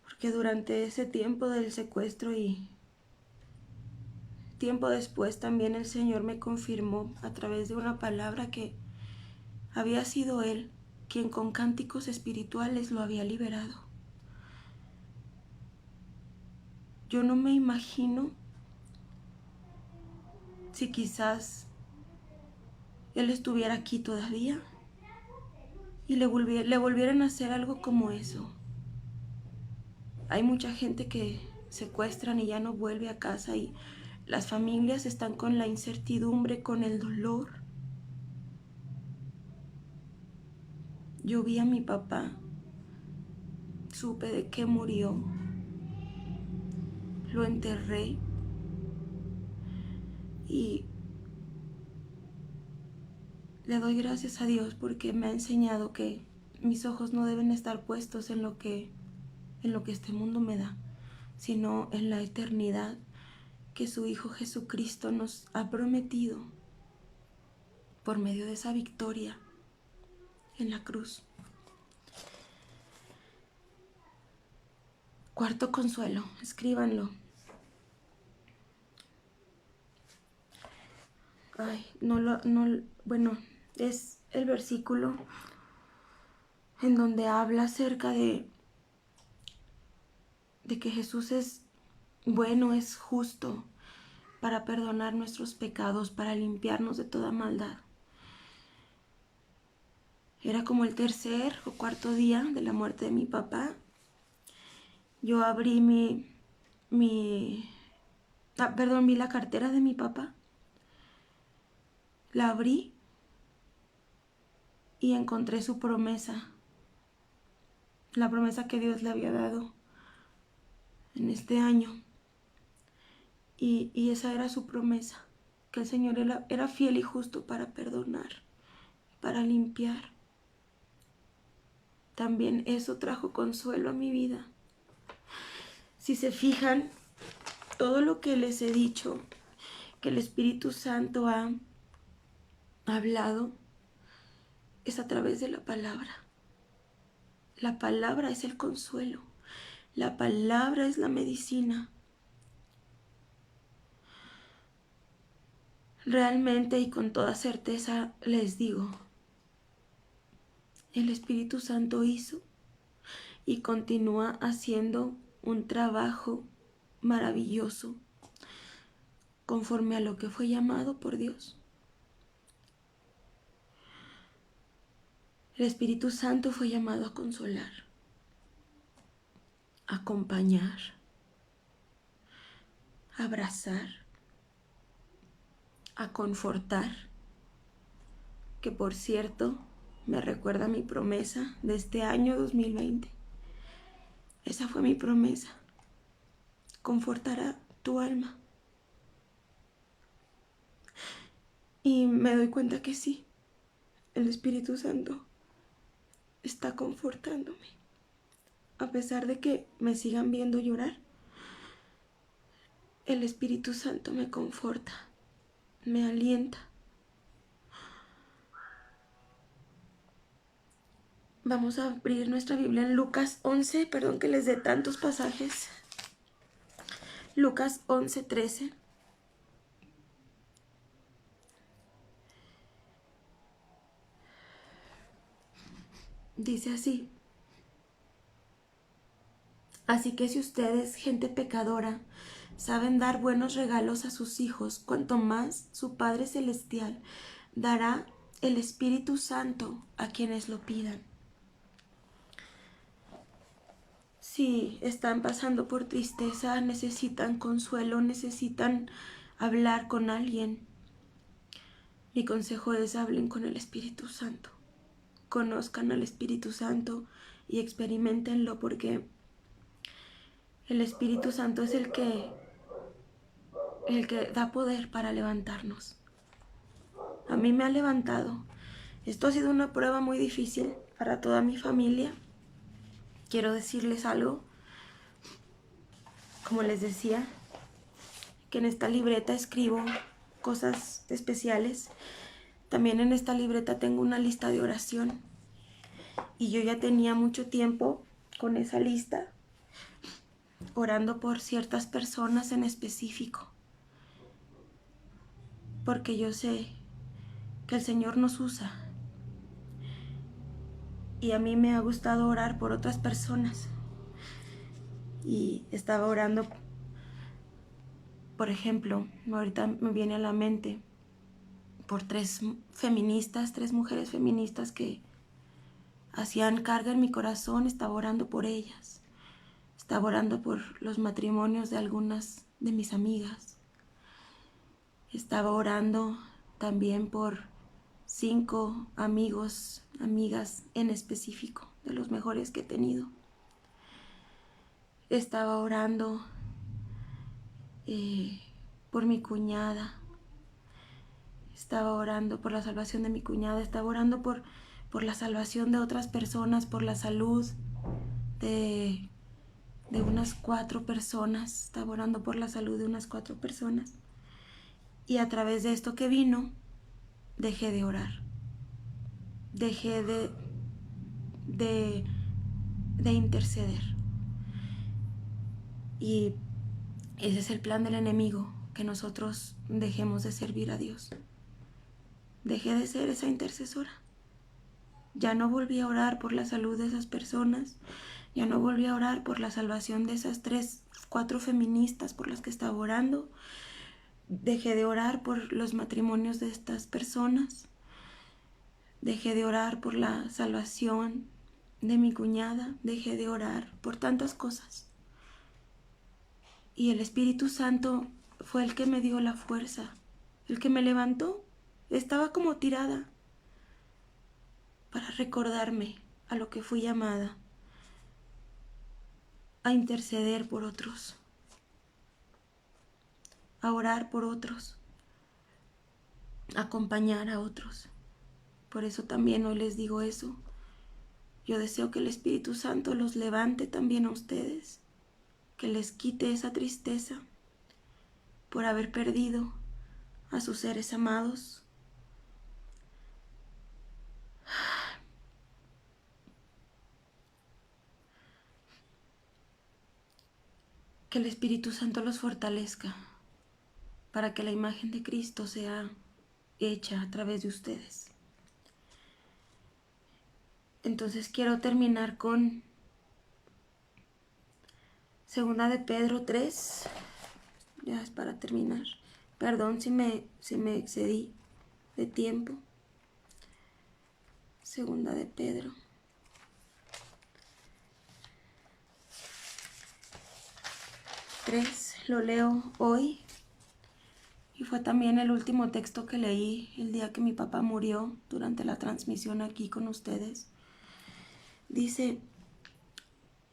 porque durante ese tiempo del secuestro y tiempo después también el Señor me confirmó a través de una palabra que había sido Él quien con cánticos espirituales lo había liberado. Yo no me imagino si quizás Él estuviera aquí todavía y le volvieran a hacer algo como eso. Hay mucha gente que secuestran y ya no vuelve a casa y las familias están con la incertidumbre, con el dolor. Yo vi a mi papá, supe de que murió, lo enterré y le doy gracias a Dios porque me ha enseñado que mis ojos no deben estar puestos en lo que este mundo me da, sino en la eternidad que su Hijo Jesucristo nos ha prometido por medio de esa victoria en la cruz. Cuarto consuelo, escríbanlo. Bueno, es el versículo en donde habla acerca de que Jesús es bueno, es justo para perdonar nuestros pecados, para limpiarnos de toda maldad. Era como el tercer o cuarto día de la muerte de mi papá. Yo abrí vi la cartera de mi papá. La abrí y encontré su promesa, la promesa que Dios le había dado en este año. Y esa era su promesa, que el Señor era fiel y justo para perdonar, para limpiar. También eso trajo consuelo a mi vida. Si se fijan, todo lo que les he dicho, que el Espíritu Santo ha hablado, es a través de la palabra. La palabra es el consuelo. La palabra es la medicina. Realmente y con toda certeza les digo, el Espíritu Santo hizo y continúa haciendo un trabajo maravilloso conforme a lo que fue llamado por Dios. El Espíritu Santo fue llamado a consolar. acompañar, abrazar, a confortar, que por cierto me recuerda mi promesa de este año 2020. Esa fue mi promesa, confortar a tu alma. Y me doy cuenta que sí, el Espíritu Santo está confortándome. A pesar de que me sigan viendo llorar, el Espíritu Santo me conforta, me alienta. Vamos a abrir nuestra Biblia en Lucas 11, perdón que les dé tantos pasajes. Lucas 11:13. Dice así: así que si ustedes, gente pecadora, saben dar buenos regalos a sus hijos, cuanto más su Padre Celestial dará el Espíritu Santo a quienes lo pidan. Si están pasando por tristeza, necesitan consuelo, necesitan hablar con alguien, mi consejo es: hablen con el Espíritu Santo. Conozcan al Espíritu Santo y experimentenlo, porque el Espíritu Santo es el que da poder para levantarnos. A mí me ha levantado. Esto ha sido una prueba muy difícil para toda mi familia. Quiero decirles algo. Como les decía, que en esta libreta escribo cosas especiales. También en esta libreta tengo una lista de oración. Y yo ya tenía mucho tiempo con esa lista, orando por ciertas personas en específico. Porque yo sé que el Señor nos usa. Y a mí me ha gustado orar por otras personas. Y estaba orando, por ejemplo, ahorita me viene a la mente, por tres mujeres feministas que hacían carga en mi corazón. Estaba orando por ellas. Estaba orando por los matrimonios de algunas de mis amigas. Estaba orando también por 5 amigos, amigas en específico, de los mejores que he tenido. Estaba orando por mi cuñada. Estaba orando por la salvación de mi cuñada. Estaba orando por la salvación de otras personas, por la salud de unas 4 personas. Estaba orando por la salud de unas 4 personas. Y a través de esto que vino, dejé de orar. Dejé de interceder. Y ese es el plan del enemigo, que nosotros dejemos de servir a Dios. Dejé de ser esa intercesora. Ya no volví a orar por la salud de esas personas. Ya no volví a orar por la salvación de esas 4 feministas por las que estaba orando. Dejé de orar por los matrimonios de estas personas. Dejé de orar por la salvación de mi cuñada. Dejé de orar por tantas cosas. Y el Espíritu Santo fue el que me dio la fuerza, el que me levantó. Estaba como tirada, para recordarme a lo que fui llamada, a interceder por otros, a orar por otros, a acompañar a otros. Por eso también hoy les digo eso. Yo deseo que el Espíritu Santo los levante también a ustedes, que les quite esa tristeza por haber perdido a sus seres amados. Que el Espíritu Santo los fortalezca para que la imagen de Cristo sea hecha a través de ustedes. Entonces quiero terminar con 2 de Pedro 3. Ya es para terminar. Perdón si me excedí de tiempo. 2 de Pedro. 3 lo leo hoy y fue también el último texto que leí el día que mi papá murió durante la transmisión aquí con ustedes. Dice: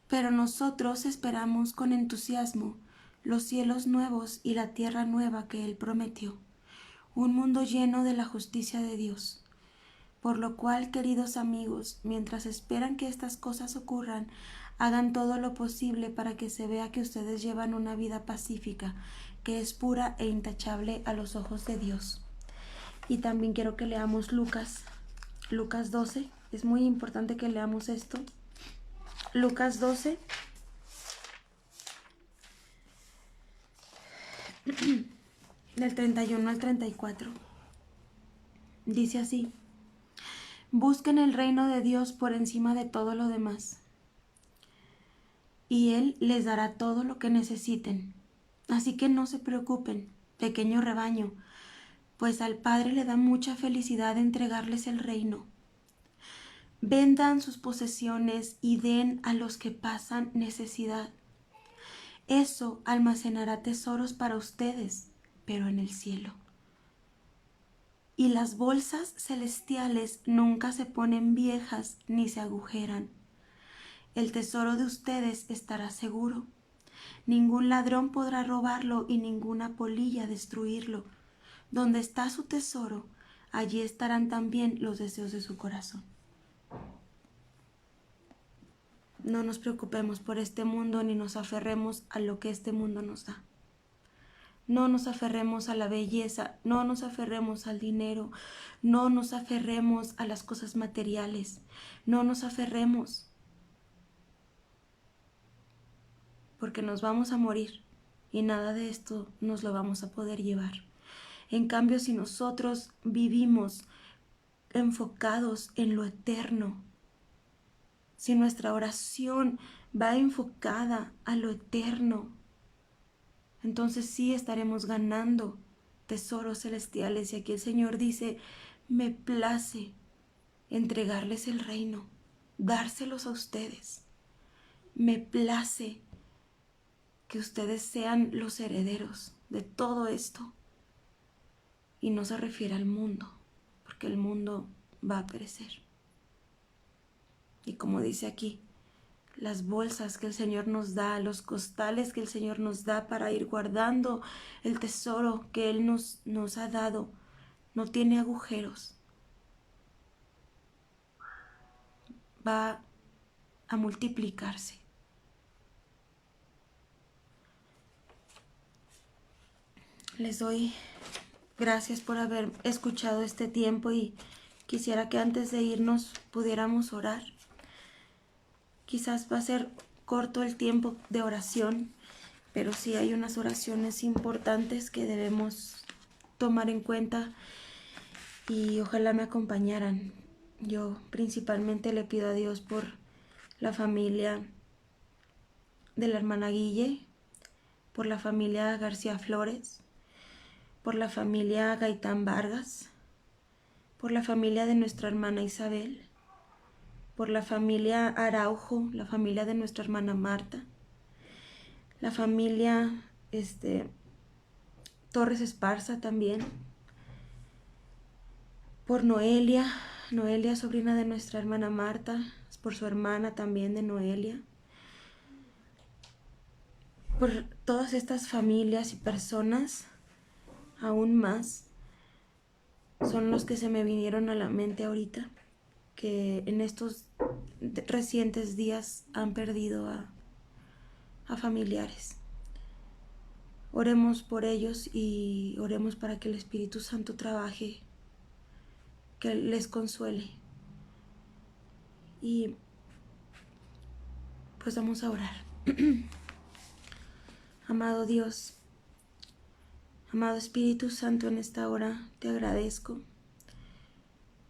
pero nosotros esperamos con entusiasmo los cielos nuevos y la tierra nueva que Él prometió, un mundo lleno de la justicia de Dios. Por lo cual, queridos amigos, mientras esperan que estas cosas ocurran, hagan todo lo posible para que se vea que ustedes llevan una vida pacífica, que es pura e intachable a los ojos de Dios. Y también quiero que leamos Lucas 12. Es muy importante que leamos esto. Lucas 12. Del 31 al 34. Dice así: busquen el reino de Dios por encima de todo lo demás, y Él les dará todo lo que necesiten. Así que no se preocupen, pequeño rebaño, pues al Padre le da mucha felicidad entregarles el reino. Vendan sus posesiones y den a los que pasan necesidad. Eso almacenará tesoros para ustedes, pero en el cielo. Y las bolsas celestiales nunca se ponen viejas ni se agujeran. El tesoro de ustedes estará seguro. Ningún ladrón podrá robarlo y ninguna polilla destruirlo. Donde está su tesoro, allí estarán también los deseos de su corazón. No nos preocupemos por este mundo ni nos aferremos a lo que este mundo nos da. No nos aferremos a la belleza, no nos aferremos al dinero, no nos aferremos a las cosas materiales, no nos aferremos, porque nos vamos a morir y nada de esto nos lo vamos a poder llevar. En cambio, si nosotros vivimos enfocados en lo eterno, si nuestra oración va enfocada a lo eterno, entonces sí estaremos ganando tesoros celestiales. Y aquí el Señor dice: me place entregarles el reino, dárselos a ustedes. Me place que ustedes sean los herederos de todo esto. Y no se refiere al mundo, porque el mundo va a perecer. Y como dice aquí, las bolsas que el Señor nos da, los costales que el Señor nos da para ir guardando el tesoro que Él nos ha dado, no tiene agujeros. Va a multiplicarse. Les doy gracias por haber escuchado este tiempo y quisiera que antes de irnos pudiéramos orar. Quizás va a ser corto el tiempo de oración, pero sí hay unas oraciones importantes que debemos tomar en cuenta y ojalá me acompañaran. Yo principalmente le pido a Dios por la familia de la hermana Guille, por la familia García Flores, por la familia Gaitán Vargas, por la familia de nuestra hermana Isabel, por la familia Araujo, la familia de nuestra hermana Marta, la familia Torres Esparza también, por Noelia, sobrina de nuestra hermana Marta, por su hermana también de Noelia, por todas estas familias y personas, aún más, son los que se me vinieron a la mente ahorita, que en estos recientes días han perdido a familiares. Oremos por ellos y oremos para que el Espíritu Santo trabaje, que les consuele. Y pues vamos a orar. Amado Dios, amado Espíritu Santo, en esta hora te agradezco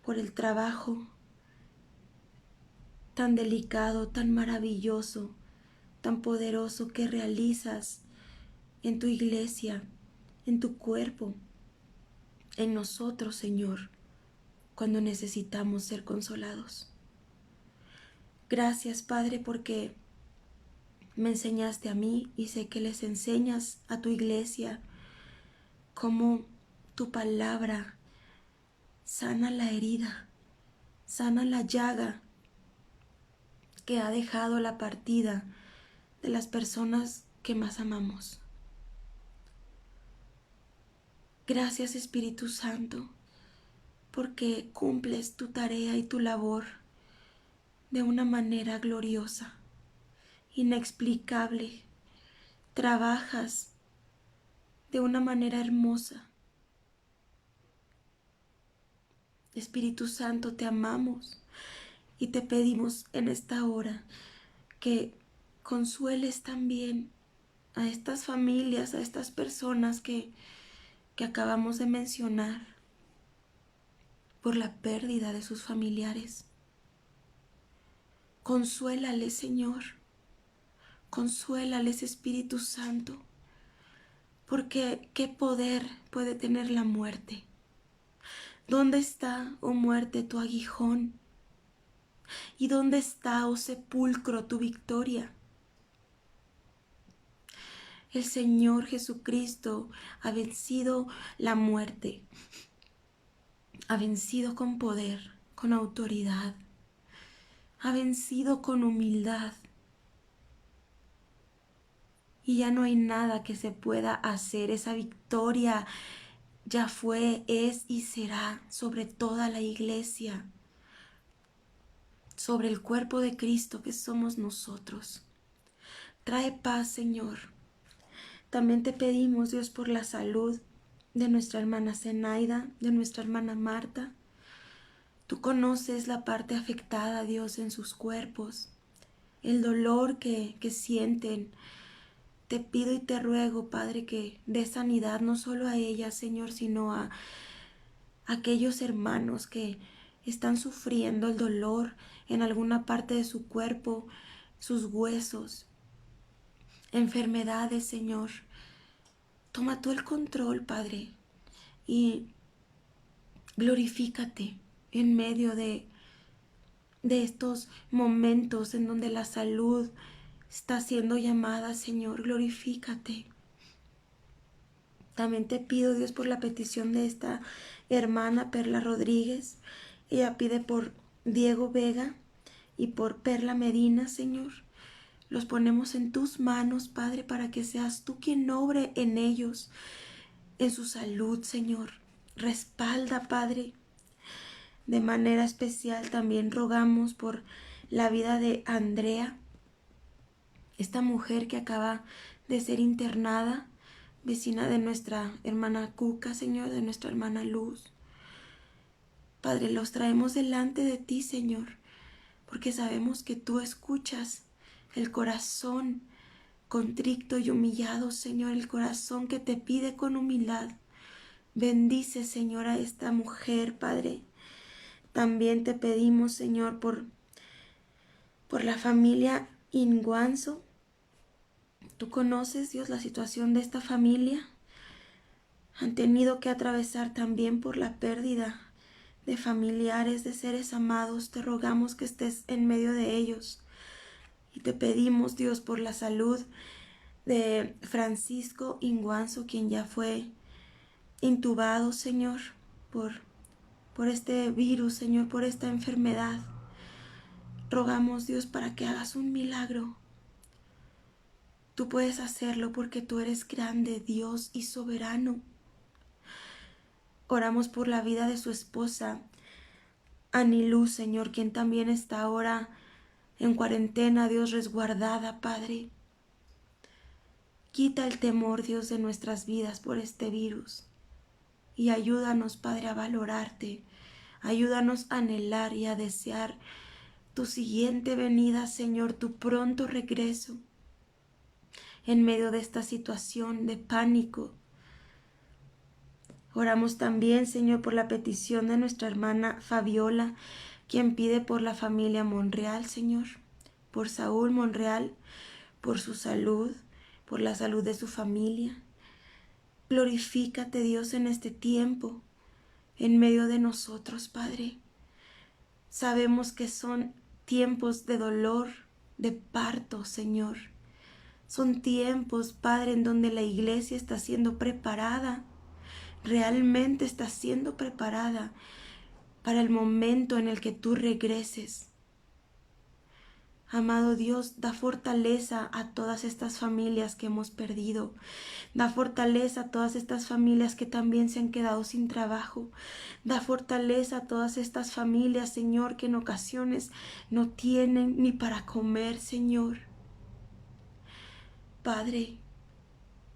por el trabajo tan delicado, tan maravilloso, tan poderoso que realizas en tu iglesia, en tu cuerpo, en nosotros, Señor, cuando necesitamos ser consolados. Gracias, Padre, porque me enseñaste a mí y sé que les enseñas a tu iglesia cómo tu palabra sana la herida, sana la llaga que ha dejado la partida de las personas que más amamos. Gracias, Espíritu Santo, porque cumples tu tarea y tu labor de una manera gloriosa, inexplicable. Trabajas de una manera hermosa. Espíritu Santo, te amamos y te pedimos en esta hora que consueles también a estas familias, a estas personas que acabamos de mencionar por la pérdida de sus familiares. Consuélales, Señor. Consuélales, Espíritu Santo, porque ¿qué poder puede tener la muerte? ¿Dónde está, oh muerte, tu aguijón? ¿Y dónde está, oh sepulcro, tu victoria? El Señor Jesucristo ha vencido la muerte, ha vencido con poder, con autoridad, ha vencido con humildad. Y ya no hay nada que se pueda hacer. Esa victoria ya fue, es y será sobre toda la iglesia, sobre el cuerpo de Cristo que somos nosotros. Trae paz, Señor. También te pedimos, Dios, por la salud de nuestra hermana Zenaida, de nuestra hermana Marta. Tú conoces la parte afectada, Dios, en sus cuerpos, el dolor que sienten. Te pido y te ruego, Padre, que dé sanidad no solo a ella, Señor, sino a aquellos hermanos que están sufriendo el dolor en alguna parte de su cuerpo, sus huesos, enfermedades, Señor. Toma tú el control, Padre, y glorifícate en medio de estos momentos en donde la salud está siendo llamada, Señor. Glorifícate. También te pido, Dios, por la petición de esta hermana Perla Rodríguez. Ella pide por Diego Vega y por Perla Medina, Señor. Los ponemos en tus manos, Padre, para que seas tú quien obre en ellos, en su salud, Señor. Respalda, Padre. De manera especial también rogamos por la vida de Andrea, esta mujer que acaba de ser internada, vecina de nuestra hermana Cuca, Señor, de nuestra hermana Luz. Padre, los traemos delante de ti, Señor, porque sabemos que tú escuchas el corazón contrito y humillado, Señor, el corazón que te pide con humildad. Bendice, Señor, a esta mujer, Padre. También te pedimos, Señor, por la familia Inguanzo. Tú conoces, Dios, la situación de esta familia. Han tenido que atravesar también por la pérdida de familiares, de seres amados. Te rogamos que estés en medio de ellos. Y te pedimos, Dios, por la salud de Francisco Inguanzo, quien ya fue intubado, Señor, por este virus, Señor, por esta enfermedad. Rogamos, Dios, para que hagas un milagro. Tú puedes hacerlo porque tú eres grande, Dios y soberano. Oramos por la vida de su esposa, Anilú, Señor, quien también está ahora en cuarentena, Dios, resguardada, Padre. Quita el temor, Dios, de nuestras vidas por este virus. Y ayúdanos, Padre, a valorarte. Ayúdanos a anhelar y a desear tu siguiente venida, Señor, tu pronto regreso. En medio de esta situación de pánico, oramos también, Señor, por la petición de nuestra hermana Fabiola, quien pide por la familia Monreal, Señor, por Saúl Monreal, por su salud, por la salud de su familia. Glorifícate, Dios, en este tiempo, en medio de nosotros, Padre. Sabemos que son tiempos de dolor, de parto, Señor. Son tiempos, Padre, en donde la iglesia está siendo preparada, realmente está siendo preparada para el momento en el que tú regreses. Amado Dios, da fortaleza a todas estas familias que hemos perdido. Da fortaleza a todas estas familias que también se han quedado sin trabajo. Da fortaleza a todas estas familias, Señor, que en ocasiones no tienen ni para comer, Señor. Padre,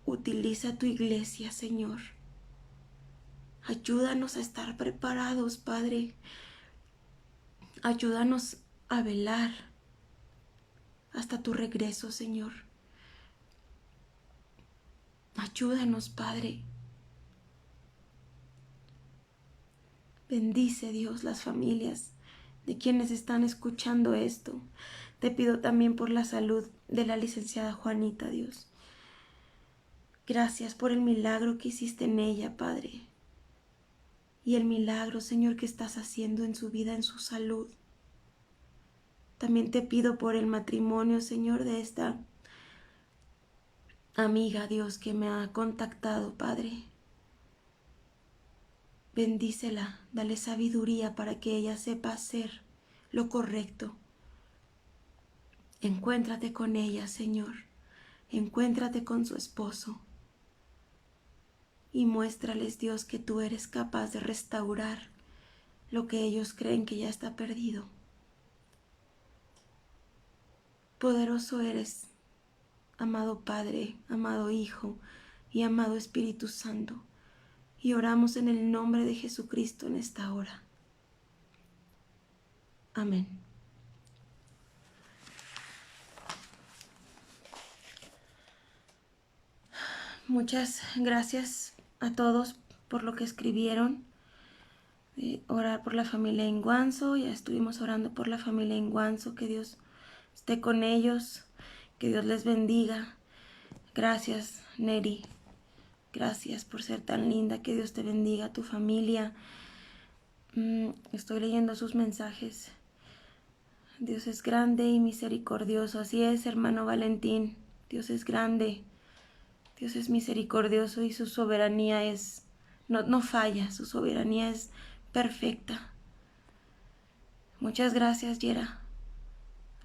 utiliza tu iglesia, Señor. Ayúdanos a estar preparados, Padre. Ayúdanos a velar hasta tu regreso, Señor. Ayúdanos, Padre. Bendice, Dios, las familias de quienes están escuchando esto. Te pido también por la salud de la licenciada Juanita, Dios. Gracias por el milagro que hiciste en ella, Padre. Y el milagro, Señor, que estás haciendo en su vida, en su salud. También te pido por el matrimonio, Señor, de esta amiga, Dios, que me ha contactado, Padre. Bendícela, dale sabiduría para que ella sepa hacer lo correcto. Encuéntrate con ella, Señor. Encuéntrate con su esposo. Y muéstrales, Dios, que tú eres capaz de restaurar lo que ellos creen que ya está perdido. Poderoso eres, amado Padre, amado Hijo y amado Espíritu Santo. Y oramos en el nombre de Jesucristo en esta hora. Amén. Muchas gracias a todos por lo que escribieron. Orar por la familia Inguanzo. Ya estuvimos orando por la familia Inguanzo. Que Dios esté con ellos. Que Dios les bendiga. Gracias, Neri. Gracias por ser tan linda. Que Dios te bendiga, tu familia. Estoy leyendo sus mensajes. Dios es grande y misericordioso. Así es, hermano Valentín. Dios es grande. Dios es misericordioso y su soberanía no falla. Su soberanía es perfecta. Muchas gracias, Yera.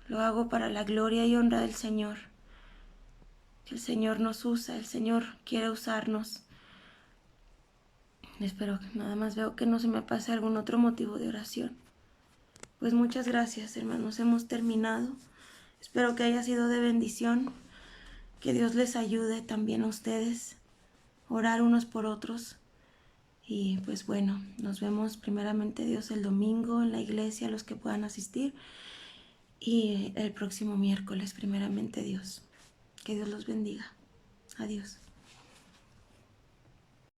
Lo hago para la gloria y honra del Señor. Que el Señor nos usa, el Señor quiere usarnos. Espero que nada más veo que no se me pase algún otro motivo de oración. Pues muchas gracias, hermanos. Hemos terminado. Espero que haya sido de bendición. Que Dios les ayude también a ustedes. Orar unos por otros. Y pues bueno, nos vemos primeramente Dios el domingo en la iglesia, los que puedan asistir. Y el próximo miércoles, primeramente Dios. Que Dios los bendiga. Adiós.